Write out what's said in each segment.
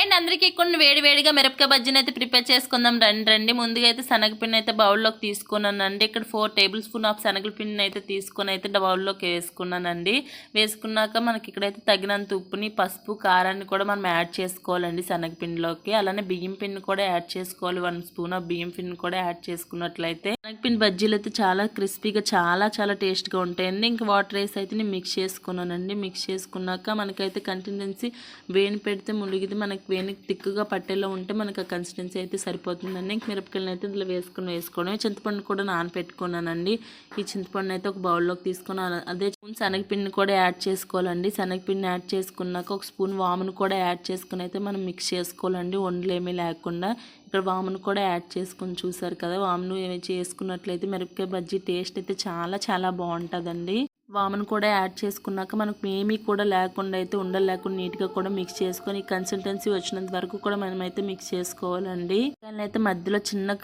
And అందరికీ కొన్ని వేడివేడిగా మిరపకాయ బజ్జీని అయితే ప్రిపేర్ చేసుకుందాం రండి. ముందుగా అయితే శనగపిండి అయితే బౌల్లోకి తీసుకున్నానండి. ఇక్కడ 4 టేబుల్ స్పూన్ ఆఫ్ శనగపిండిని అయితే తీసుకొని అయితే బౌల్లోకి వేసుకున్నానండి. వేసుకున్నాక మనకి ఇక్కడైతే తగినంత ఉప్పుని, పసుపు, కారాన్ని కూడా మనం యాడ్ చేసుకోవాలండి శనగపిండిలోకి. అలానే బియ్యం పిండిని కూడా యాడ్ చేసుకోవాలి. 1 స్పూన్ ఆఫ్ బియ్యం పిండిని కూడా యాడ్ చేసుకున్నట్లయితే శనగపిండి బజ్జీలు అయితే చాలా క్రిస్పీగా చాలా టేస్ట్గా ఉంటాయండి. ఇంకా వాటర్ వేసి అయితే నేను మిక్స్ చేసుకున్నానండి. మిక్స్ చేసుకున్నాక మనకైతే కంటెన్సీ వేని పెడితే ములిగిది మనకి వేనికి తిక్కుగా పట్టేలా ఉంటే మనకు ఆ కన్సిస్టెన్సీ అయితే సరిపోతుందండి. ఇంక మిరపకాయలను అయితే ఇందులో వేసుకోవడం. చింతపండు కూడా నానపెట్టుకున్నానండి. ఈ చింతపండు అయితే ఒక బౌల్లోకి తీసుకుని అదే స్పూన్ శనగపిండిని కూడా యాడ్ చేసుకోవాలండి. శనగపిండిని యాడ్ చేసుకున్నాక ఒక స్పూన్ వామును కూడా యాడ్ చేసుకుని అయితే మనం మిక్స్ చేసుకోవాలండి. వండలు ఏమీ లేకుండా ఇక్కడ వామును కూడా యాడ్ చేసుకుని చూసారు కదా. వామును చేసుకున్నట్లయితే మిరపకాయ బజ్జీ టేస్ట్ అయితే చాలా బాగుంటుందండి. వామును కూడా యాడ్ చేసుకున్నాక మనకు ఏమీ కూడా లేకుండా అయితే ఉండలు లేకుండా నీట్గా కూడా మిక్స్ చేసుకొని కన్సిస్టెన్సీ వచ్చినంత వరకు కూడా మనమైతే మిక్స్ చేసుకోవాలండి. మిరపకాయలను అయితే మధ్యలో చిన్న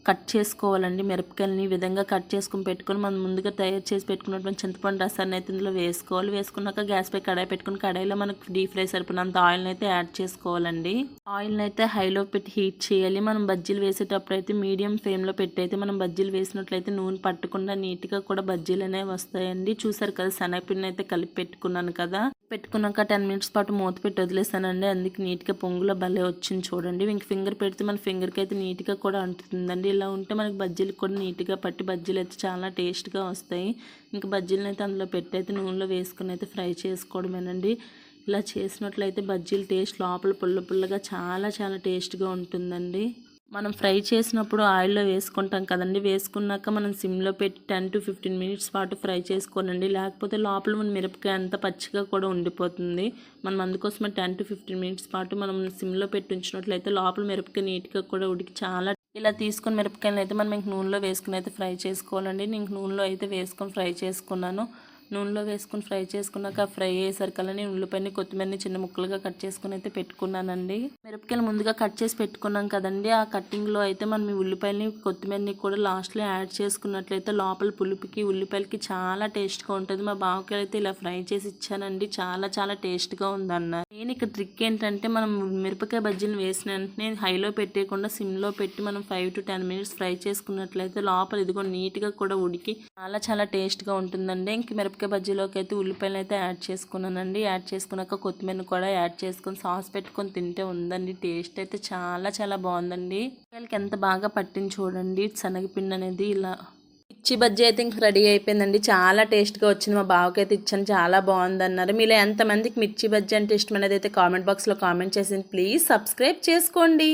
కట్ చేసుకోవాలండి. మిరపకాయలని ఈ విధంగా కట్ చేసుకుని పెట్టుకొని మనం ముందుగా తయారు చేసి పెట్టుకున్నటువంటి చింతపండు రసాన్ని అయితే ఇందులో వేసుకోవాలి. వేసుకున్నాక గ్యాస్ పై కడాయి పెట్టుకుని కడాయిలో మనకు డీప్ ఫ్రై సరిపోయినంత ఆయిల్ని అయితే యాడ్ చేసుకోవాలండి. ఆయిల్ని అయితే హైలో పెట్టి హీట్ చేయాలి. మనం బజ్జీలు వేసేటప్పుడు అయితే మీడియం ఫ్లేమ్లో పెట్టి అయితే మనం బజ్జీలు వేసినట్లయితే నూనె పట్టకుండా నీట్గా కూడా బజ్జీలు అనేవి వస్తాయండి. చూసారు కదా, శనగపిండిని అయితే కలిపి పెట్టుకున్నాను కదా. పెట్టుకున్నాక 10 మినిట్స్ పాటు మూత పెట్టి వదిలేసానండి. అందుకే నీట్గా పొంగులో భలే వచ్చింది చూడండి. ఇంక ఫింగర్ పెడితే మన ఫింగర్కి అయితే నీట్గా కూడా అంటుతుందండి. ఇలా ఉంటే మనకి బజ్జీలు కూడా నీట్గా పట్టి బజ్జీలు అయితే చాలా టేస్ట్గా వస్తాయి. ఇంకా బజ్జీలను అయితే అందులో పెట్టి అయితే నూనెలో వేసుకుని అయితే ఫ్రై చేసుకోవడమేనండి. ఇలా చేసినట్లయితే బజ్జీలు టేస్ట్ లోపల పుల్లగా చాలా టేస్ట్గా ఉంటుందండి. మనం ఫ్రై చేసినప్పుడు ఆయిల్లో వేసుకుంటాం కదండి. వేసుకున్నాక మనం సిమ్లో పెట్టి 10 to 15 మినిట్స్ పాటు ఫ్రై చేసుకోనండి. లేకపోతే లోపల మన మిరపకాయ అంతా పచ్చిగా కూడా ఉండిపోతుంది. మనం అందుకోసమే 10 to 15 మినిట్స్ పాటు మనం సిమ్లో పెట్టి ఉంచినట్లయితే లోపల మిరపకాయ నీట్గా కూడా ఉడికి చాలా ఇలా తీసుకుని మిరపకాయలు అయితే మనం ఇంక నూనెలో వేసుకుని అయితే ఫ్రై చేసుకోవాలండి. నేను నూనెలో అయితే వేసుకొని ఫ్రై చేసుకున్నాను. నూనెలో వేసుకుని ఫ్రై చేసుకున్నాక ఫ్రై అయ్యేసరికల్లా ఉల్లిపాయని, కొత్తిమీరని చిన్న ముక్కలుగా కట్ చేసుకుని అయితే పెట్టుకున్నానండి. మిరపకాయలు ముందుగా కట్ చేసి పెట్టుకున్నాం కదండి. ఆ కట్టింగ్లో అయితే మనం ఈ ఉల్లిపాయని, కొత్తిమీరని కూడా లాస్ట్లో యాడ్ చేసుకున్నట్లయితే లోపల పులుపుకి, ఉల్లిపాయలకి చాలా టేస్ట్గా ఉంటుంది. మా బావకి అయితే ఇలా ఫ్రై చేసి ఇచ్చానండి. చాలా టేస్ట్గా ఉందన్నారు. నేను ఇక్కడ ట్రిక్ ఏంటంటే మనం మిరపకాయ బజ్జీలు వేసిన వెంటనే హైలో పెట్టేయకుండా సిమ్లో పెట్టి మనం 5 to 10 మినిట్స్ ఫ్రై చేసుకున్నట్లయితే లోపల ఇదిగో నీట్గా కూడా ఉడికి చాలా టేస్ట్గా ఉంటుందండి. ఇంక మిరపకాయ బజ్జీలోకి అయితే ఉల్లిపాయలు అయితే యాడ్ చేసుకున్నానండి. యాడ్ చేసుకున్నాక కొత్తిమీరని కూడా యాడ్ చేసుకుని సాస్ పెట్టుకొని తింటే ఉందండి. టేస్ట్ అయితే చాలా బాగుందండి. పిల్లలకి ఎంత బాగా పట్టింది చూడండి శనగపిండి అనేది. ఇలా మిర్చి బజ్జీ అయితే ఇంక రెడీ అయిపోయిందండి. చాలా టేస్ట్గా వచ్చింది. మా బావకి అయితే ఇచ్చాను, చాలా బాగుంది అన్నారు. మీలో ఎంతమందికి మిర్చి బజ్జీ అంటే ఇష్టం అనేది అయితే కామెంట్ బాక్స్లో కామెంట్ చేసింది. ప్లీజ్ సబ్స్క్రైబ్ చేసుకోండి.